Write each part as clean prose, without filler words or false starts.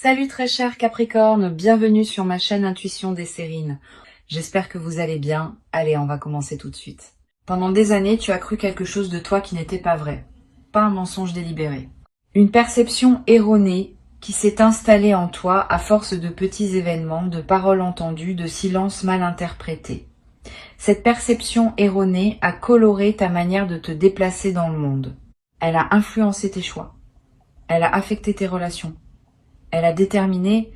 Salut très cher Capricorne, bienvenue sur ma chaîne Intuition des Sérines. J'espère que vous allez bien. Allez, on va commencer tout de suite. Pendant des années, tu as cru quelque chose de toi qui n'était pas vrai. Pas un mensonge délibéré. Une perception erronée qui s'est installée en toi à force de petits événements, de paroles entendues, de silences mal interprétés. Cette perception erronée a coloré ta manière de te déplacer dans le monde. Elle a influencé tes choix. Elle a affecté tes relations. Elle a déterminé,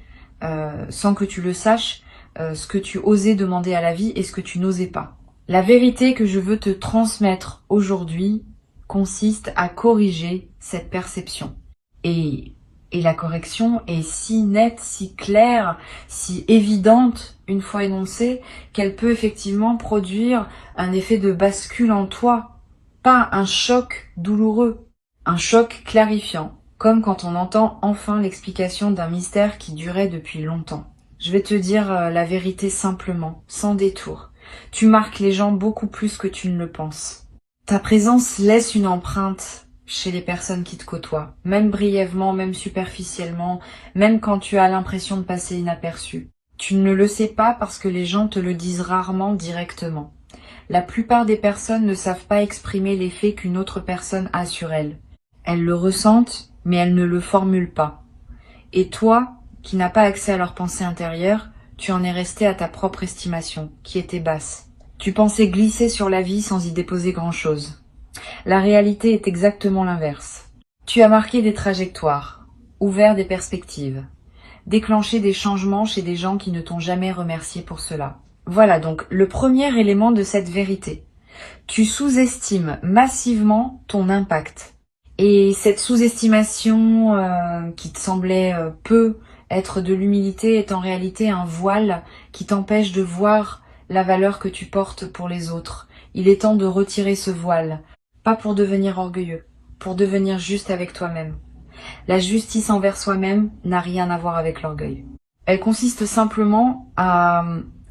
sans que tu le saches, ce que tu osais demander à la vie et ce que tu n'osais pas. La vérité que je veux te transmettre aujourd'hui consiste à corriger cette perception. Et la correction est si nette, si claire, si évidente, une fois énoncée, qu'elle peut effectivement produire un effet de bascule en toi, pas un choc douloureux, un choc clarifiant. Comme quand on entend enfin l'explication d'un mystère qui durait depuis longtemps. Je vais te dire la vérité simplement, sans détour. Tu marques les gens beaucoup plus que tu ne le penses. Ta présence laisse une empreinte chez les personnes qui te côtoient, même brièvement, même superficiellement, même quand tu as l'impression de passer inaperçu. Tu ne le sais pas parce que les gens te le disent rarement directement. La plupart des personnes ne savent pas exprimer l'effet qu'une autre personne a sur elles. Elles le ressentent, mais elles ne le formulent pas. Et toi, qui n'as pas accès à leur pensée intérieure, tu en es resté à ta propre estimation, qui était basse. Tu pensais glisser sur la vie sans y déposer grand-chose. La réalité est exactement l'inverse. Tu as marqué des trajectoires, ouvert des perspectives, déclenché des changements chez des gens qui ne t'ont jamais remercié pour cela. Voilà donc le premier élément de cette vérité. Tu sous-estimes massivement ton impact. Et cette sous-estimation qui te semblait peu être de l'humilité est en réalité un voile qui t'empêche de voir la valeur que tu portes pour les autres. Il est temps de retirer ce voile, pas pour devenir orgueilleux, pour devenir juste avec toi-même. La justice envers soi-même n'a rien à voir avec l'orgueil. Elle consiste simplement à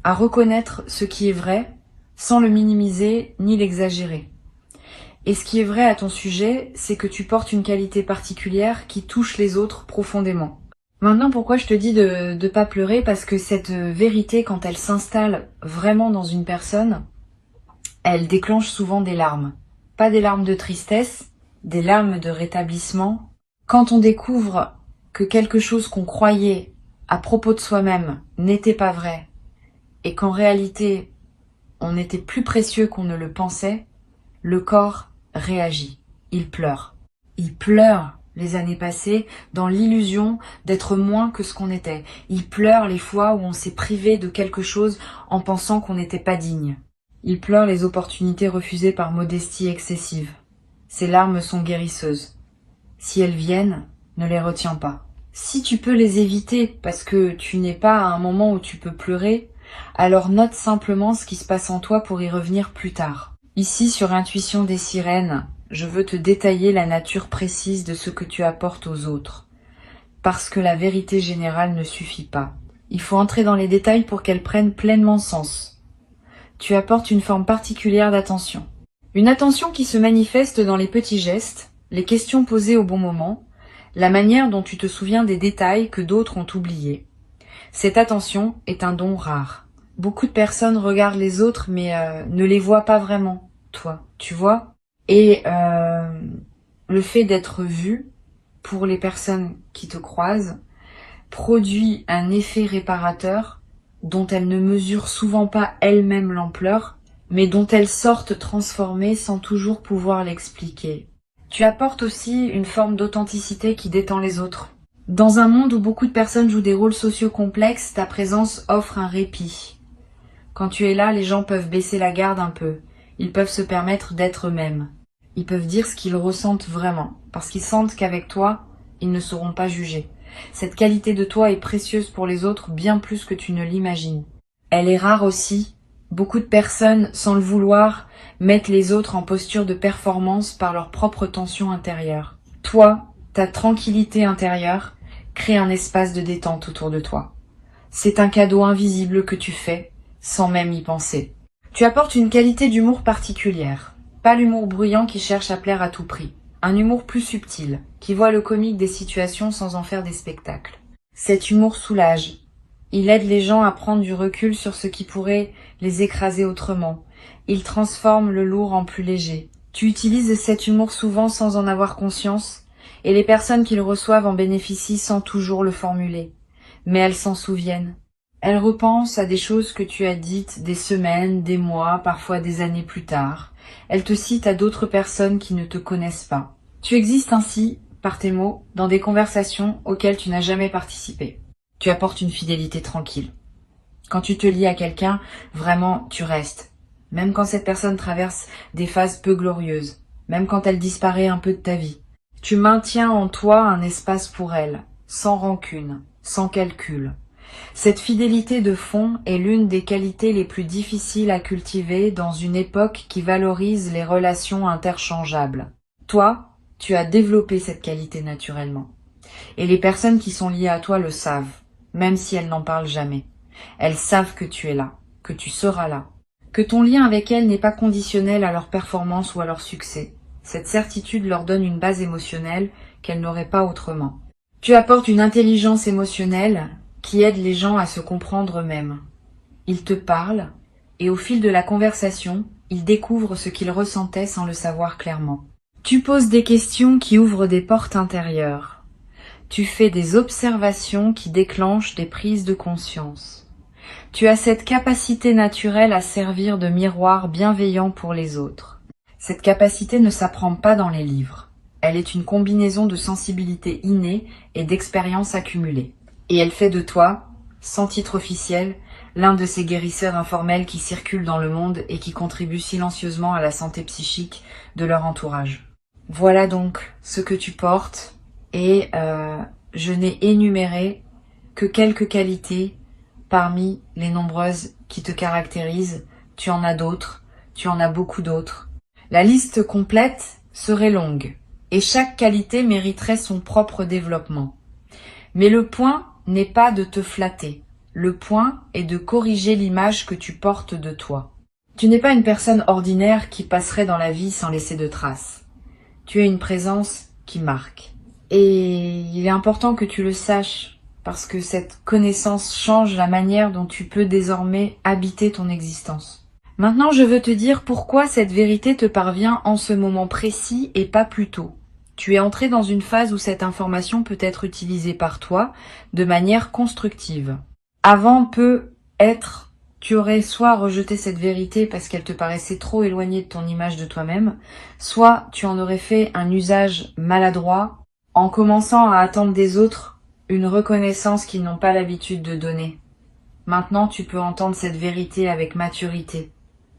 reconnaître ce qui est vrai sans le minimiser ni l'exagérer. Et ce qui est vrai à ton sujet, c'est que tu portes une qualité particulière qui touche les autres profondément. Maintenant, pourquoi je te dis de pas pleurer? Parce que cette vérité, quand elle s'installe vraiment dans une personne, elle déclenche souvent des larmes. Pas des larmes de tristesse, des larmes de rétablissement. Quand on découvre que quelque chose qu'on croyait à propos de soi-même n'était pas vrai, et qu'en réalité, on était plus précieux qu'on ne le pensait, le corps réagit, il pleure. Il pleure les années passées dans l'illusion d'être moins que ce qu'on était. Il pleure les fois où on s'est privé de quelque chose en pensant qu'on n'était pas digne. Il pleure les opportunités refusées par modestie excessive. Ces larmes sont guérisseuses. Si elles viennent, ne les retiens pas. Si tu peux les éviter parce que tu n'es pas à un moment où tu peux pleurer, alors note simplement ce qui se passe en toi pour y revenir plus tard. Ici, sur Intuition des Sirènes, je veux te détailler la nature précise de ce que tu apportes aux autres. Parce que la vérité générale ne suffit pas. Il faut entrer dans les détails pour qu'elle prenne pleinement sens. Tu apportes une forme particulière d'attention. Une attention qui se manifeste dans les petits gestes, les questions posées au bon moment, la manière dont tu te souviens des détails que d'autres ont oubliés. Cette attention est un don rare. Beaucoup de personnes regardent les autres mais ne les voient pas vraiment. Toi, tu vois. Et le fait d'être vu pour les personnes qui te croisent produit un effet réparateur dont elles ne mesurent souvent pas elles-mêmes l'ampleur, mais dont elles sortent transformées sans toujours pouvoir l'expliquer. Tu apportes aussi une forme d'authenticité qui détend les autres. Dans un monde où beaucoup de personnes jouent des rôles sociaux complexes, ta présence offre un répit. Quand tu es là, les gens peuvent baisser la garde un peu. Ils peuvent se permettre d'être eux-mêmes. Ils peuvent dire ce qu'ils ressentent vraiment, parce qu'ils sentent qu'avec toi, ils ne seront pas jugés. Cette qualité de toi est précieuse pour les autres bien plus que tu ne l'imagines. Elle est rare aussi. Beaucoup de personnes, sans le vouloir, mettent les autres en posture de performance par leur propre tension intérieure. Toi, ta tranquillité intérieure, crée un espace de détente autour de toi. C'est un cadeau invisible que tu fais, sans même y penser. Tu apportes une qualité d'humour particulière. Pas l'humour bruyant qui cherche à plaire à tout prix. Un humour plus subtil, qui voit le comique des situations sans en faire des spectacles. Cet humour soulage. Il aide les gens à prendre du recul sur ce qui pourrait les écraser autrement. Il transforme le lourd en plus léger. Tu utilises cet humour souvent sans en avoir conscience, et les personnes qui le reçoivent en bénéficient sans toujours le formuler. Mais elles s'en souviennent. Elles repensent à des choses que tu as dites des semaines, des mois, parfois des années plus tard. Elles te citent à d'autres personnes qui ne te connaissent pas. Tu existes ainsi, par tes mots, dans des conversations auxquelles tu n'as jamais participé. Tu apportes une fidélité tranquille. Quand tu te lies à quelqu'un, vraiment, tu restes. Même quand cette personne traverse des phases peu glorieuses. Même quand elle disparaît un peu de ta vie. Tu maintiens en toi un espace pour elle, sans rancune, sans calcul. Cette fidélité de fond est l'une des qualités les plus difficiles à cultiver dans une époque qui valorise les relations interchangeables. Toi, tu as développé cette qualité naturellement. Et les personnes qui sont liées à toi le savent, même si elles n'en parlent jamais. Elles savent que tu es là, que tu seras là, que ton lien avec elles n'est pas conditionnel à leur performance ou à leur succès. Cette certitude leur donne une base émotionnelle qu'elles n'auraient pas autrement. Tu apportes une intelligence émotionnelle qui aide les gens à se comprendre eux-mêmes. Ils te parlent, et au fil de la conversation, ils découvrent ce qu'ils ressentaient sans le savoir clairement. Tu poses des questions qui ouvrent des portes intérieures. Tu fais des observations qui déclenchent des prises de conscience. Tu as cette capacité naturelle à servir de miroir bienveillant pour les autres. Cette capacité ne s'apprend pas dans les livres. Elle est une combinaison de sensibilité innée et d'expérience accumulée. Et elle fait de toi, sans titre officiel, l'un de ces guérisseurs informels qui circulent dans le monde et qui contribuent silencieusement à la santé psychique de leur entourage. Voilà donc ce que tu portes, et je n'ai énuméré que quelques qualités parmi les nombreuses qui te caractérisent. Tu en as d'autres, tu en as beaucoup d'autres. La liste complète serait longue, et chaque qualité mériterait son propre développement. Mais le point n'est pas de te flatter. Le point est de corriger l'image que tu portes de toi. Tu n'es pas une personne ordinaire qui passerait dans la vie sans laisser de traces. Tu as une présence qui marque. Et il est important que tu le saches, parce que cette connaissance change la manière dont tu peux désormais habiter ton existence. Maintenant, je veux te dire pourquoi cette vérité te parvient en ce moment précis et pas plus tôt. Tu es entré dans une phase où cette information peut être utilisée par toi de manière constructive. Avant peut-être, tu aurais soit rejeté cette vérité parce qu'elle te paraissait trop éloignée de ton image de toi-même, soit tu en aurais fait un usage maladroit en commençant à attendre des autres une reconnaissance qu'ils n'ont pas l'habitude de donner. Maintenant, tu peux entendre cette vérité avec maturité,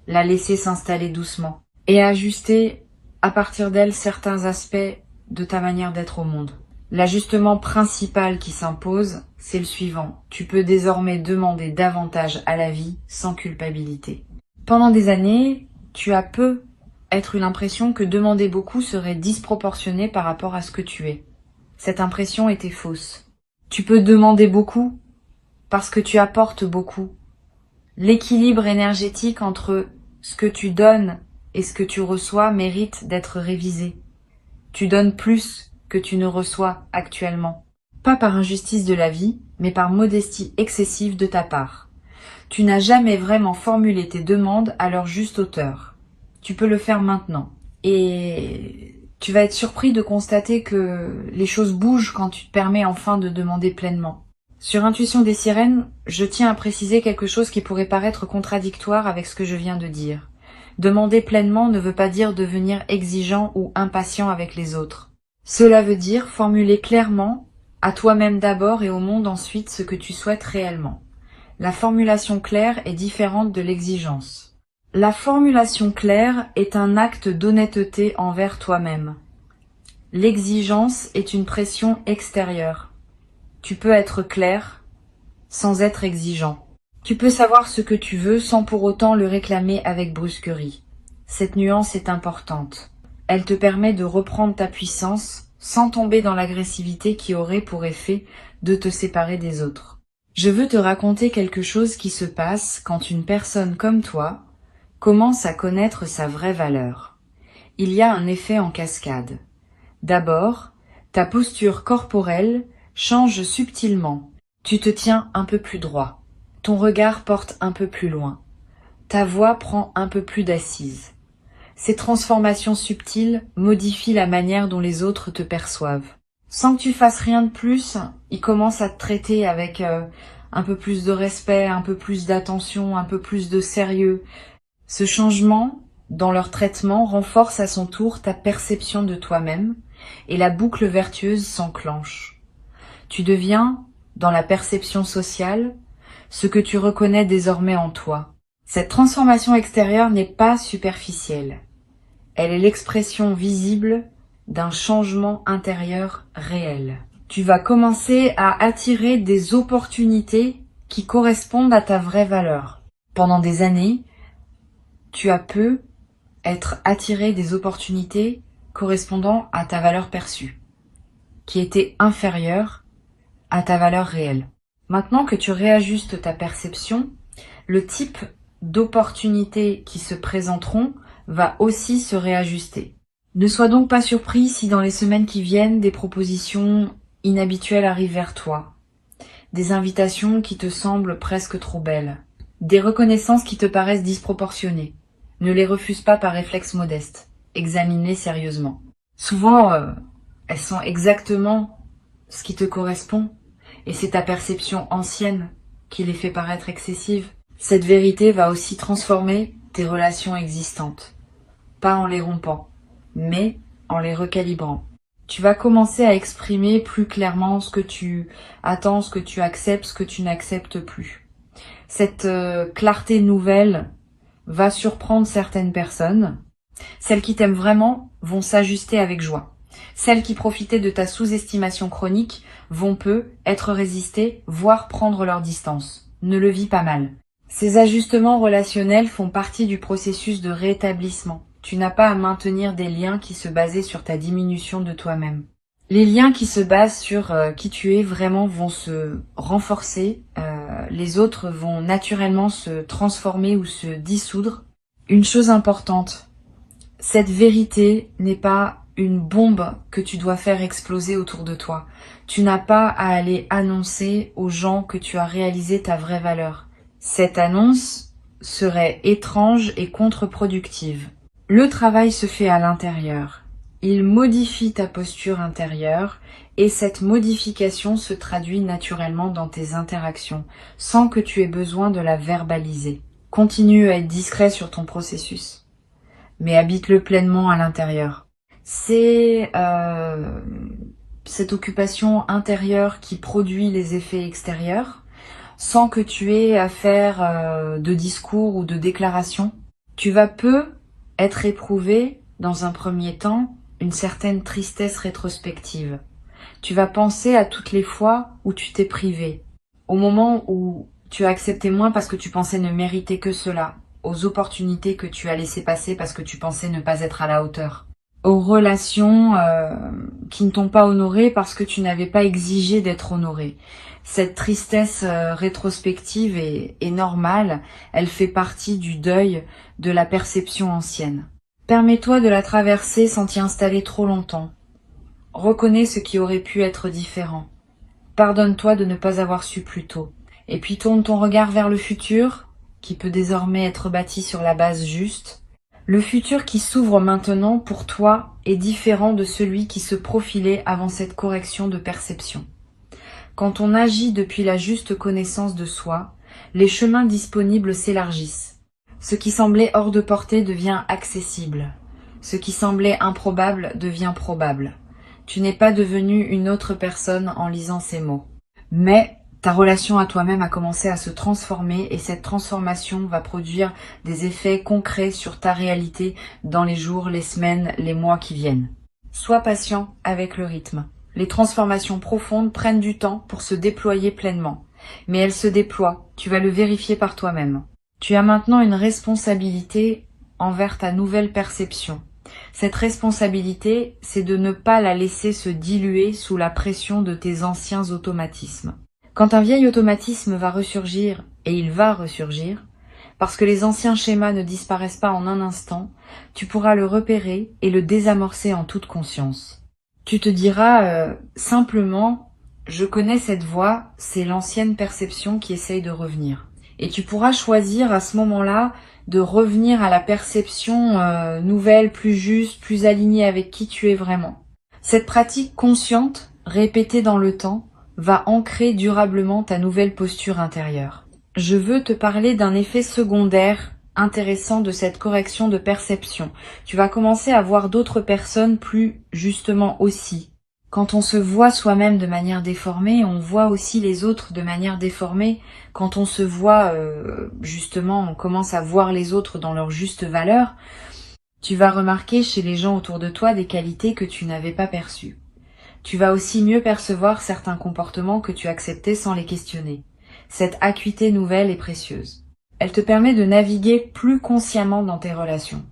la laisser s'installer doucement et ajuster à partir d'elle certains aspects de ta manière d'être au monde. L'ajustement principal qui s'impose, c'est le suivant. Tu peux désormais demander davantage à la vie sans culpabilité. Pendant des années, tu as être eu l'impression que demander beaucoup serait disproportionné par rapport à ce que tu es. Cette impression était fausse. Tu peux demander beaucoup parce que tu apportes beaucoup. L'équilibre énergétique entre ce que tu donnes et ce que tu reçois mérite d'être révisé. Tu donnes plus que tu ne reçois actuellement. Pas par injustice de la vie, mais par modestie excessive de ta part. Tu n'as jamais vraiment formulé tes demandes à leur juste hauteur. Tu peux le faire maintenant. Et tu vas être surpris de constater que les choses bougent quand tu te permets enfin de demander pleinement. Sur Intuition des sirènes, je tiens à préciser quelque chose qui pourrait paraître contradictoire avec ce que je viens de dire. Demander pleinement ne veut pas dire devenir exigeant ou impatient avec les autres. Cela veut dire formuler clairement, à toi-même d'abord et au monde ensuite, ce que tu souhaites réellement. La formulation claire est différente de l'exigence. La formulation claire est un acte d'honnêteté envers toi-même. L'exigence est une pression extérieure. Tu peux être clair sans être exigeant. Tu peux savoir ce que tu veux sans pour autant le réclamer avec brusquerie. Cette nuance est importante. Elle te permet de reprendre ta puissance sans tomber dans l'agressivité qui aurait pour effet de te séparer des autres. Je veux te raconter quelque chose qui se passe quand une personne comme toi commence à connaître sa vraie valeur. Il y a un effet en cascade. D'abord, ta posture corporelle change subtilement. Tu te tiens un peu plus droit. Ton regard porte un peu plus loin. Ta voix prend un peu plus d'assise. Ces transformations subtiles modifient la manière dont les autres te perçoivent. Sans que tu fasses rien de plus, ils commencent à te traiter avec un peu plus de respect, un peu plus d'attention, un peu plus de sérieux. Ce changement dans leur traitement renforce à son tour ta perception de toi-même et la boucle vertueuse s'enclenche. Tu deviens, dans la perception sociale, ce que tu reconnais désormais en toi. Cette transformation extérieure n'est pas superficielle. Elle est l'expression visible d'un changement intérieur réel. Tu vas commencer à attirer des opportunités qui correspondent à ta vraie valeur. Pendant des années, tu as pu être attiré des opportunités correspondant à ta valeur perçue, qui étaient inférieures à ta valeur réelle. Maintenant que tu réajustes ta perception, le type d'opportunités qui se présenteront va aussi se réajuster. Ne sois donc pas surpris si dans les semaines qui viennent, des propositions inhabituelles arrivent vers toi, des invitations qui te semblent presque trop belles, des reconnaissances qui te paraissent disproportionnées. Ne les refuse pas par réflexe modeste, examine-les sérieusement. Souvent, elles sont exactement ce qui te correspond, et c'est ta perception ancienne qui les fait paraître excessives. Cette vérité va aussi transformer tes relations existantes, pas en les rompant, mais en les recalibrant. Tu vas commencer à exprimer plus clairement ce que tu attends, ce que tu acceptes, ce que tu n'acceptes plus. Cette clarté nouvelle va surprendre certaines personnes. Celles qui t'aiment vraiment vont s'ajuster avec joie. Celles qui profitaient de ta sous-estimation chronique vont peu être résistées, voire prendre leur distance. Ne le vis pas mal. Ces ajustements relationnels font partie du processus de rétablissement. Tu n'as pas à maintenir des liens qui se basaient sur ta diminution de toi-même. Les liens qui se basent sur qui tu es vraiment vont se renforcer, les autres vont naturellement se transformer ou se dissoudre. Une chose importante, cette vérité n'est pas une bombe que tu dois faire exploser autour de toi. Tu n'as pas à aller annoncer aux gens que tu as réalisé ta vraie valeur. Cette annonce serait étrange et contre-productive. Le travail se fait à l'intérieur. Il modifie ta posture intérieure et cette modification se traduit naturellement dans tes interactions, sans que tu aies besoin de la verbaliser. Continue à être discret sur ton processus, mais habite-le pleinement à l'intérieur. C'est cette occupation intérieure qui produit les effets extérieurs, sans que tu aies à faire de discours ou de déclarations. Tu vas peu être éprouvé, dans un premier temps, une certaine tristesse rétrospective. Tu vas penser à toutes les fois où tu t'es privé, au moment où tu as accepté moins parce que tu pensais ne mériter que cela, aux opportunités que tu as laissées passer parce que tu pensais ne pas être à la hauteur, aux relations qui ne t'ont pas honoré parce que tu n'avais pas exigé d'être honoré. Cette tristesse rétrospective est normale, elle fait partie du deuil de la perception ancienne. Permets-toi de la traverser sans t'y installer trop longtemps. Reconnais ce qui aurait pu être différent. Pardonne-toi de ne pas avoir su plus tôt. Et puis tourne ton regard vers le futur, qui peut désormais être bâti sur la base juste. Le futur qui s'ouvre maintenant pour toi est différent de celui qui se profilait avant cette correction de perception. Quand on agit depuis la juste connaissance de soi, les chemins disponibles s'élargissent. Ce qui semblait hors de portée devient accessible. Ce qui semblait improbable devient probable. Tu n'es pas devenu une autre personne en lisant ces mots. Mais ta relation à toi-même a commencé à se transformer et cette transformation va produire des effets concrets sur ta réalité dans les jours, les semaines, les mois qui viennent. Sois patient avec le rythme. Les transformations profondes prennent du temps pour se déployer pleinement. Mais elles se déploient, tu vas le vérifier par toi-même. Tu as maintenant une responsabilité envers ta nouvelle perception. Cette responsabilité, c'est de ne pas la laisser se diluer sous la pression de tes anciens automatismes. Quand un vieil automatisme va ressurgir, et il va ressurgir, parce que les anciens schémas ne disparaissent pas en un instant, tu pourras le repérer et le désamorcer en toute conscience. Tu te diras simplement, Je connais cette voix, c'est l'ancienne perception qui essaye de revenir. Et tu pourras choisir à ce moment-là de revenir à la perception nouvelle, plus juste, plus alignée avec qui tu es vraiment. Cette pratique consciente, répétée dans le temps, va ancrer durablement ta nouvelle posture intérieure. Je veux te parler d'un effet secondaire intéressant de cette correction de perception. Tu vas commencer à voir d'autres personnes plus justement aussi. Quand on se voit soi-même de manière déformée, on voit aussi les autres de manière déformée. Quand on se voit, justement, on commence à voir les autres dans leur juste valeur, tu vas remarquer chez les gens autour de toi des qualités que tu n'avais pas perçues. Tu vas aussi mieux percevoir certains comportements que tu acceptais sans les questionner. Cette acuité nouvelle est précieuse. Elle te permet de naviguer plus consciemment dans tes relations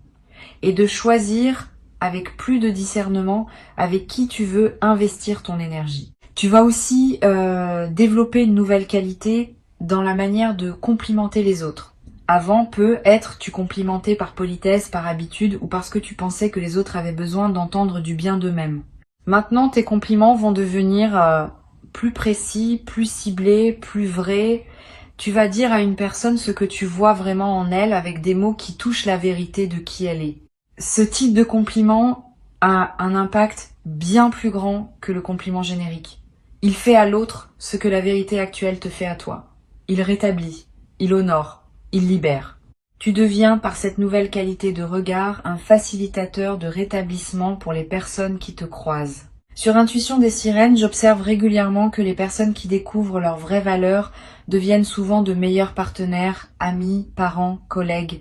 et de choisir avec plus de discernement avec qui tu veux investir ton énergie. Tu vas aussi développer une nouvelle qualité dans la manière de complimenter les autres. Avant, peut-être, tu complimentais par politesse, par habitude ou parce que tu pensais que les autres avaient besoin d'entendre du bien d'eux-mêmes. Maintenant, tes compliments vont devenir plus précis, plus ciblés, plus vrais. Tu vas dire à une personne ce que tu vois vraiment en elle avec des mots qui touchent la vérité de qui elle est. Ce type de compliment a un impact bien plus grand que le compliment générique. Il fait à l'autre ce que la vérité actuelle te fait à toi. Il rétablit, il honore, il libère. Tu deviens, par cette nouvelle qualité de regard, un facilitateur de rétablissement pour les personnes qui te croisent. Sur Intuition des Sirènes, j'observe régulièrement que les personnes qui découvrent leurs vraies valeurs deviennent souvent de meilleurs partenaires, amis, parents, collègues,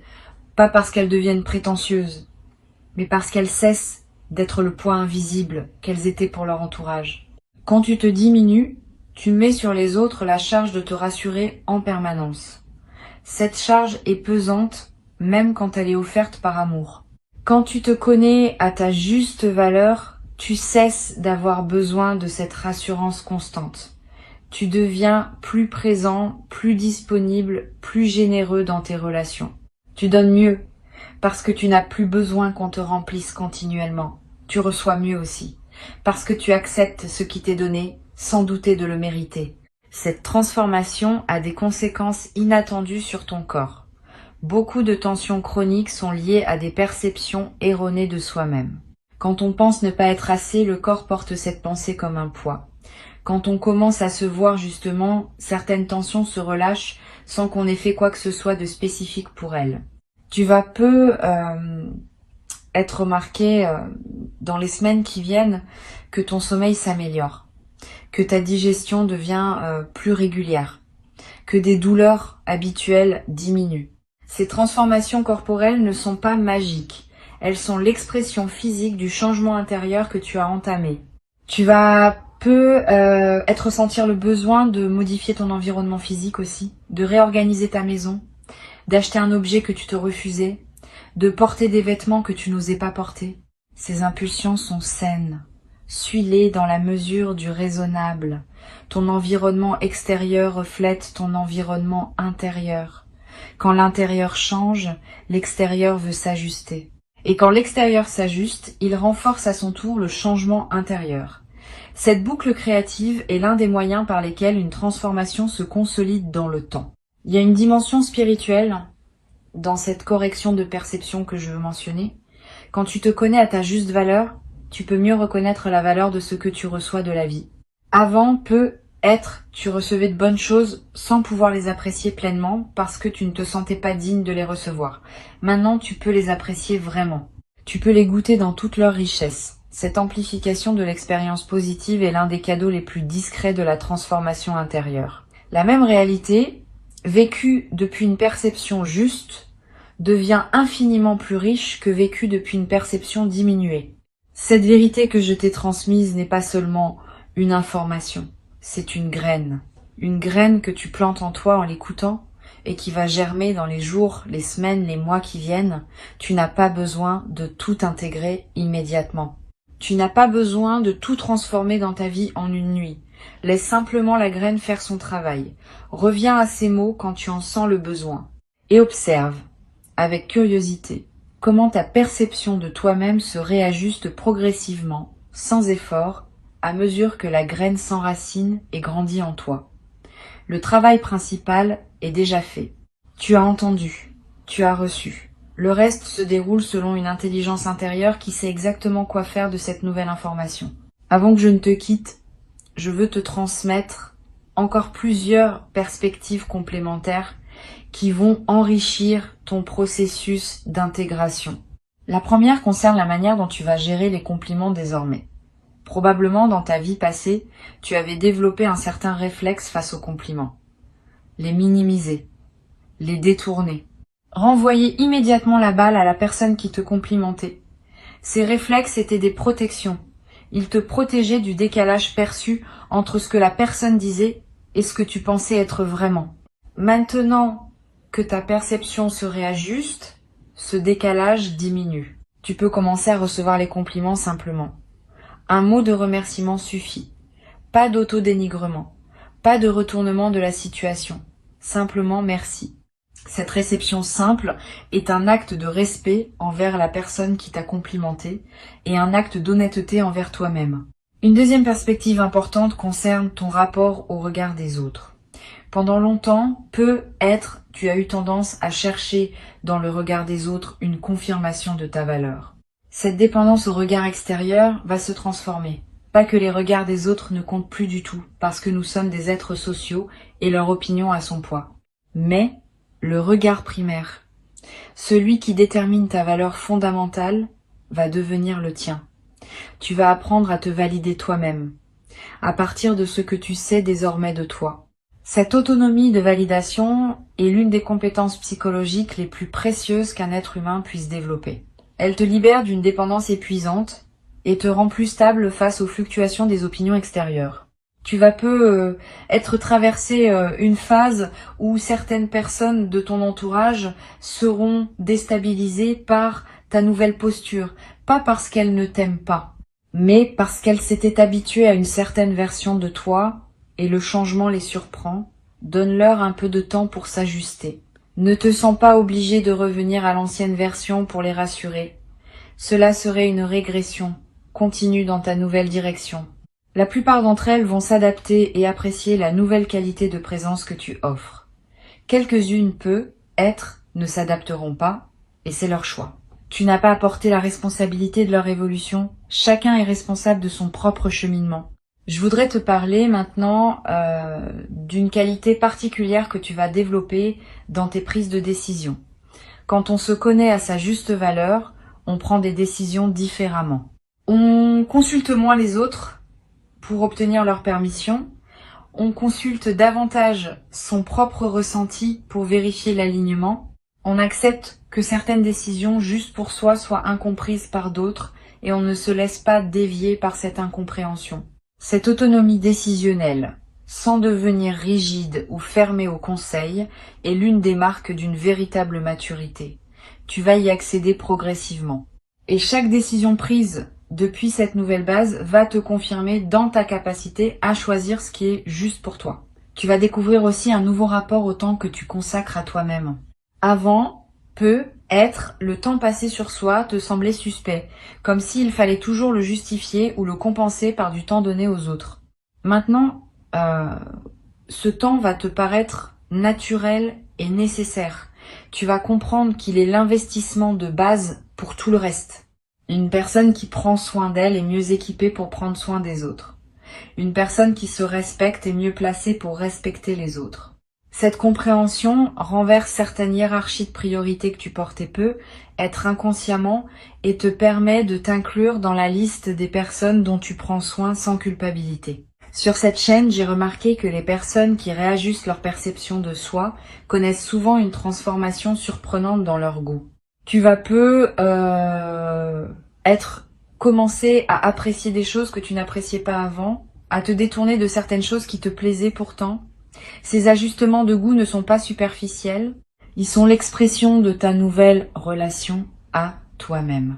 pas parce qu'elles deviennent prétentieuses, mais parce qu'elles cessent d'être le poids invisible qu'elles étaient pour leur entourage. Quand tu te diminues, tu mets sur les autres la charge de te rassurer en permanence. Cette charge est pesante, même quand elle est offerte par amour. Quand tu te connais à ta juste valeur, tu cesses d'avoir besoin de cette rassurance constante. Tu deviens plus présent, plus disponible, plus généreux dans tes relations. Tu donnes mieux, parce que tu n'as plus besoin qu'on te remplisse continuellement. Tu reçois mieux aussi, parce que tu acceptes ce qui t'est donné sans douter de le mériter. Cette transformation a des conséquences inattendues sur ton corps. Beaucoup de tensions chroniques sont liées à des perceptions erronées de soi-même. Quand on pense ne pas être assez, le corps porte cette pensée comme un poids. Quand on commence à se voir justement, certaines tensions se relâchent sans qu'on ait fait quoi que ce soit de spécifique pour elles. Tu vas être remarqué dans les semaines qui viennent que ton sommeil s'améliore, que ta digestion devient plus régulière, que des douleurs habituelles diminuent. Ces transformations corporelles ne sont pas magiques. Elles sont l'expression physique du changement intérieur que tu as entamé. Tu vas être sentir le besoin de modifier ton environnement physique aussi, de réorganiser ta maison, d'acheter un objet que tu te refusais, de porter des vêtements que tu n'osais pas porter. Ces impulsions sont saines. Suis-les dans la mesure du raisonnable. Ton environnement extérieur reflète ton environnement intérieur. Quand l'intérieur change, l'extérieur veut s'ajuster. Et quand l'extérieur s'ajuste, il renforce à son tour le changement intérieur. Cette boucle créative est l'un des moyens par lesquels une transformation se consolide dans le temps. Il y a une dimension spirituelle dans cette correction de perception que je veux mentionner. Quand tu te connais à ta juste valeur, tu peux mieux reconnaître la valeur de ce que tu reçois de la vie. Avant, tu recevais de bonnes choses sans pouvoir les apprécier pleinement parce que tu ne te sentais pas digne de les recevoir. Maintenant, tu peux les apprécier vraiment. Tu peux les goûter dans toute leur richesse. Cette amplification de l'expérience positive est l'un des cadeaux les plus discrets de la transformation intérieure. La même réalité, vécue depuis une perception juste, devient infiniment plus riche que vécue depuis une perception diminuée. Cette vérité que je t'ai transmise n'est pas seulement une information. C'est une graine que tu plantes en toi en l'écoutant et qui va germer dans les jours, les semaines, les mois qui viennent. Tu n'as pas besoin de tout intégrer immédiatement. Tu n'as pas besoin de tout transformer dans ta vie en une nuit. Laisse simplement la graine faire son travail. Reviens à ces mots quand tu en sens le besoin. Et observe, avec curiosité, comment ta perception de toi-même se réajuste progressivement, sans effort, à mesure que la graine s'enracine et grandit en toi. Le travail principal est déjà fait. Tu as entendu, tu as reçu. Le reste se déroule selon une intelligence intérieure qui sait exactement quoi faire de cette nouvelle information. Avant que je ne te quitte, je veux te transmettre encore plusieurs perspectives complémentaires qui vont enrichir ton processus d'intégration. La première concerne la manière dont tu vas gérer les compliments désormais. Probablement dans ta vie passée, tu avais développé un certain réflexe face aux compliments. Les minimiser, les détourner, renvoyer immédiatement la balle à la personne qui te complimentait. Ces réflexes étaient des protections. Ils te protégeaient du décalage perçu entre ce que la personne disait et ce que tu pensais être vraiment. Maintenant que ta perception se réajuste, ce décalage diminue. Tu peux commencer à recevoir les compliments simplement. Un mot de remerciement suffit. Pas d'auto-dénigrement, pas de retournement de la situation. Simplement merci. Cette réception simple est un acte de respect envers la personne qui t'a complimenté et un acte d'honnêteté envers toi-même. Une deuxième perspective importante concerne ton rapport au regard des autres. Pendant longtemps, tu as eu tendance à chercher dans le regard des autres une confirmation de ta valeur. Cette dépendance au regard extérieur va se transformer. Pas que les regards des autres ne comptent plus du tout, parce que nous sommes des êtres sociaux et leur opinion a son poids. Mais le regard primaire, celui qui détermine ta valeur fondamentale, va devenir le tien. Tu vas apprendre à te valider toi-même, à partir de ce que tu sais désormais de toi. Cette autonomie de validation est l'une des compétences psychologiques les plus précieuses qu'un être humain puisse développer. Elle te libère d'une dépendance épuisante et te rend plus stable face aux fluctuations des opinions extérieures. Tu vas être traversé une phase où certaines personnes de ton entourage seront déstabilisées par ta nouvelle posture, pas parce qu'elles ne t'aiment pas, mais parce qu'elles s'étaient habituées à une certaine version de toi et le changement les surprend. Donne-leur un peu de temps pour s'ajuster. Ne te sens pas obligé de revenir à l'ancienne version pour les rassurer. Cela serait une régression. Continue dans ta nouvelle direction. La plupart d'entre elles vont s'adapter et apprécier la nouvelle qualité de présence que tu offres. Quelques-unes ne s'adapteront pas, et c'est leur choix. Tu n'as pas à porter la responsabilité de leur évolution. Chacun est responsable de son propre cheminement. Je voudrais te parler maintenant d'une qualité particulière que tu vas développer dans tes prises de décision. Quand on se connaît à sa juste valeur, on prend des décisions différemment. On consulte moins les autres pour obtenir leur permission. On consulte davantage son propre ressenti pour vérifier l'alignement. On accepte que certaines décisions juste pour soi soient incomprises par d'autres et on ne se laisse pas dévier par cette incompréhension. Cette autonomie décisionnelle, sans devenir rigide ou fermé au conseil, est l'une des marques d'une véritable maturité. Tu vas y accéder progressivement. Et chaque décision prise depuis cette nouvelle base va te confirmer dans ta capacité à choisir ce qui est juste pour toi. Tu vas découvrir aussi un nouveau rapport au temps que tu consacres à toi-même. Avant, le temps passé sur soi te semblait suspect, comme s'il fallait toujours le justifier ou le compenser par du temps donné aux autres. Maintenant, ce temps va te paraître naturel et nécessaire. Tu vas comprendre qu'il est l'investissement de base pour tout le reste. Une personne qui prend soin d'elle est mieux équipée pour prendre soin des autres. Une personne qui se respecte est mieux placée pour respecter les autres. Cette compréhension renverse certaines hiérarchies de priorités que tu portais être inconsciemment, et te permet de t'inclure dans la liste des personnes dont tu prends soin sans culpabilité. Sur cette chaîne, j'ai remarqué que les personnes qui réajustent leur perception de soi connaissent souvent une transformation surprenante dans leur goût. Tu vas commencer à apprécier des choses que tu n'appréciais pas avant, à te détourner de certaines choses qui te plaisaient pourtant. Ces ajustements de goût ne sont pas superficiels, ils sont l'expression de ta nouvelle relation à toi-même.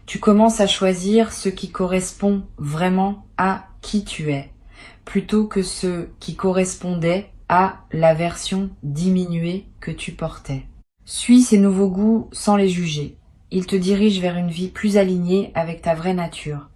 Tu commences à choisir ce qui correspond vraiment à qui tu es, plutôt que ce qui correspondait à la version diminuée que tu portais. Suis ces nouveaux goûts sans les juger. Ils te dirigent vers une vie plus alignée avec ta vraie nature.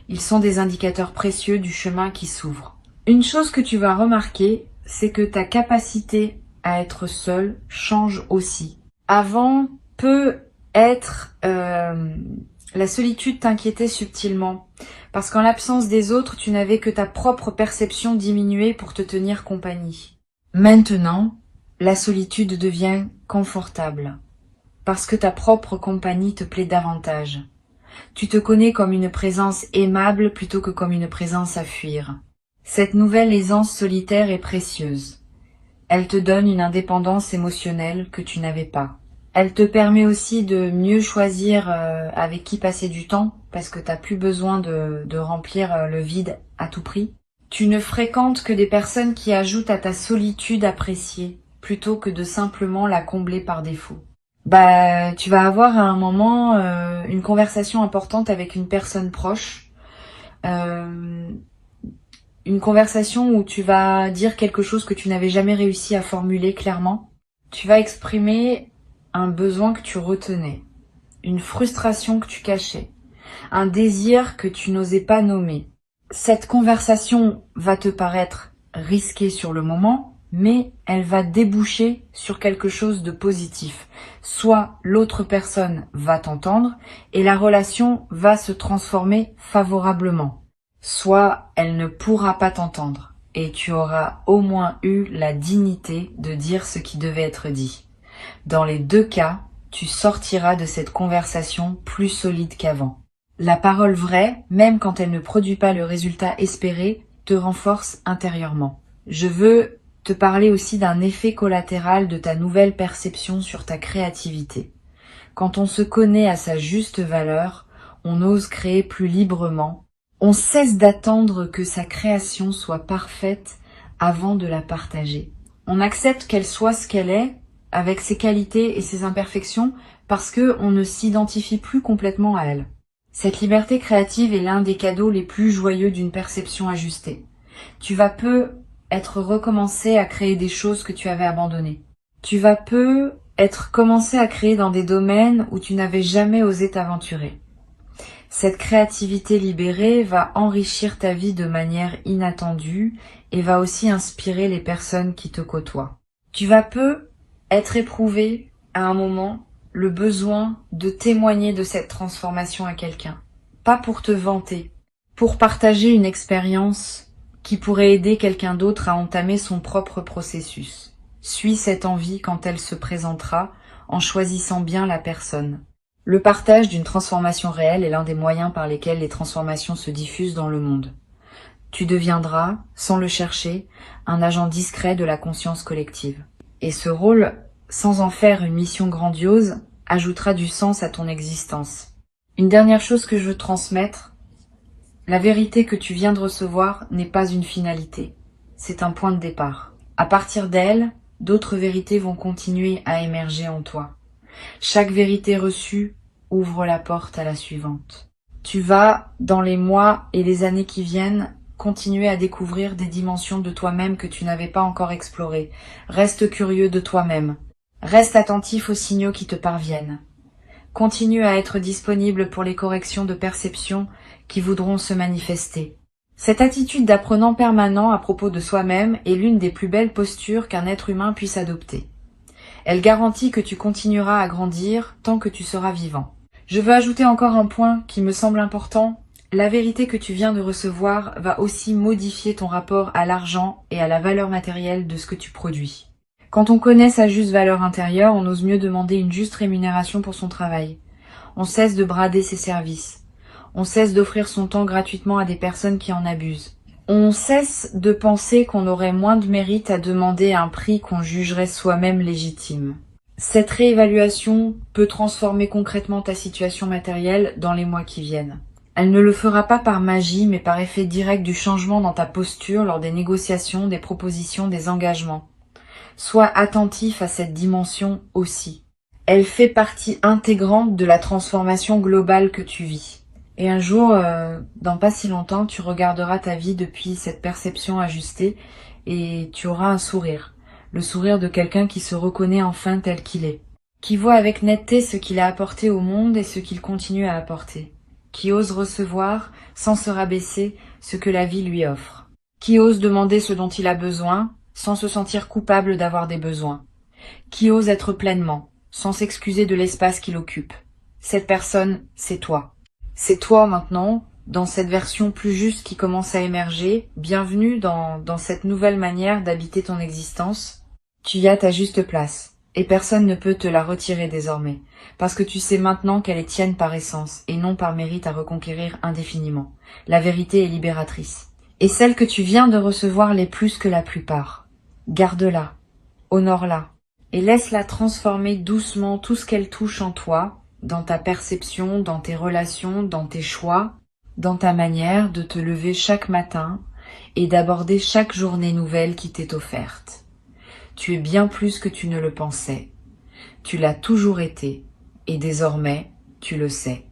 Ils sont des indicateurs précieux du chemin qui s'ouvre. Une chose que tu vas remarquer, c'est que ta capacité à être seul change aussi. Avant, peut être la solitude t'inquiétait subtilement, parce qu'en l'absence des autres, tu n'avais que ta propre perception diminuée pour te tenir compagnie. Maintenant, la solitude devient confortable, parce que ta propre compagnie te plaît davantage. Tu te connais comme une présence aimable plutôt que comme une présence à fuir. Cette nouvelle aisance solitaire est précieuse. Elle te donne une indépendance émotionnelle que tu n'avais pas. Elle te permet aussi de mieux choisir avec qui passer du temps, parce que t'as plus besoin de remplir le vide à tout prix. Tu ne fréquentes que des personnes qui ajoutent à ta solitude appréciée, plutôt que de simplement la combler par défaut. Tu vas avoir à un moment une conversation importante avec une personne proche, une conversation où tu vas dire quelque chose que tu n'avais jamais réussi à formuler clairement. Tu vas exprimer un besoin que tu retenais, une frustration que tu cachais, un désir que tu n'osais pas nommer. Cette conversation va te paraître risquée sur le moment, mais elle va déboucher sur quelque chose de positif. Soit l'autre personne va t'entendre et la relation va se transformer favorablement. Soit elle ne pourra pas t'entendre et tu auras au moins eu la dignité de dire ce qui devait être dit. Dans les deux cas, tu sortiras de cette conversation plus solide qu'avant. La parole vraie, même quand elle ne produit pas le résultat espéré, te renforce intérieurement. Je veux te parler aussi d'un effet collatéral de ta nouvelle perception sur ta créativité. Quand on se connaît à sa juste valeur, on ose créer plus librement. On cesse d'attendre que sa création soit parfaite avant de la partager. On accepte qu'elle soit ce qu'elle est, avec ses qualités et ses imperfections, parce que on ne s'identifie plus complètement à elle. Cette liberté créative est l'un des cadeaux les plus joyeux d'une perception ajustée. Tu vas peu être recommencé à créer des choses que tu avais abandonnées. Tu vas peu être commencé à créer dans des domaines où tu n'avais jamais osé t'aventurer. Cette créativité libérée va enrichir ta vie de manière inattendue et va aussi inspirer les personnes qui te côtoient. Tu vas peu être éprouvé à un moment le besoin de témoigner de cette transformation à quelqu'un. Pas pour te vanter, pour partager une expérience qui pourrait aider quelqu'un d'autre à entamer son propre processus. Suis cette envie quand elle se présentera en choisissant bien la personne. Le partage d'une transformation réelle est l'un des moyens par lesquels les transformations se diffusent dans le monde. Tu deviendras, sans le chercher, un agent discret de la conscience collective. Et ce rôle, sans en faire une mission grandiose, ajoutera du sens à ton existence. Une dernière chose que je veux transmettre, la vérité que tu viens de recevoir n'est pas une finalité, c'est un point de départ. À partir d'elle, d'autres vérités vont continuer à émerger en toi. Chaque vérité reçue ouvre la porte à la suivante. Tu vas, dans les mois et les années qui viennent, continuer à découvrir des dimensions de toi-même que tu n'avais pas encore explorées. Reste curieux de toi-même. Reste attentif aux signaux qui te parviennent. Continue à être disponible pour les corrections de perception qui voudront se manifester. Cette attitude d'apprenant permanent à propos de soi-même est l'une des plus belles postures qu'un être humain puisse adopter. Elle garantit que tu continueras à grandir tant que tu seras vivant. Je veux ajouter encore un point qui me semble important. La vérité que tu viens de recevoir va aussi modifier ton rapport à l'argent et à la valeur matérielle de ce que tu produis. Quand on connaît sa juste valeur intérieure, on ose mieux demander une juste rémunération pour son travail. On cesse de brader ses services. On cesse d'offrir son temps gratuitement à des personnes qui en abusent. On cesse de penser qu'on aurait moins de mérite à demander un prix qu'on jugerait soi-même légitime. Cette réévaluation peut transformer concrètement ta situation matérielle dans les mois qui viennent. Elle ne le fera pas par magie, mais par effet direct du changement dans ta posture lors des négociations, des propositions, des engagements. Sois attentif à cette dimension aussi. Elle fait partie intégrante de la transformation globale que tu vis. Et un jour, dans pas si longtemps, tu regarderas ta vie depuis cette perception ajustée et tu auras un sourire. Le sourire de quelqu'un qui se reconnaît enfin tel qu'il est. Qui voit avec netteté ce qu'il a apporté au monde et ce qu'il continue à apporter. qui ose recevoir, sans se rabaisser, ce que la vie lui offre, qui ose demander ce dont il a besoin, sans se sentir coupable d'avoir des besoins, qui ose être pleinement, sans s'excuser de l'espace qu'il occupe. Cette personne, c'est toi. C'est toi maintenant, dans cette version plus juste qui commence à émerger. Bienvenue dans cette nouvelle manière d'habiter ton existence. Tu y as ta juste place, et personne ne peut te la retirer désormais, parce que tu sais maintenant qu'elle est tienne par essence, et non par mérite à reconquérir indéfiniment. La vérité est libératrice. Et celle que tu viens de recevoir l'est plus que la plupart. Garde-la, honore-la, et laisse-la transformer doucement tout ce qu'elle touche en toi, dans ta perception, dans tes relations, dans tes choix, dans ta manière de te lever chaque matin et d'aborder chaque journée nouvelle qui t'est offerte. Tu es bien plus que tu ne le pensais. Tu l'as toujours été, et désormais, tu le sais.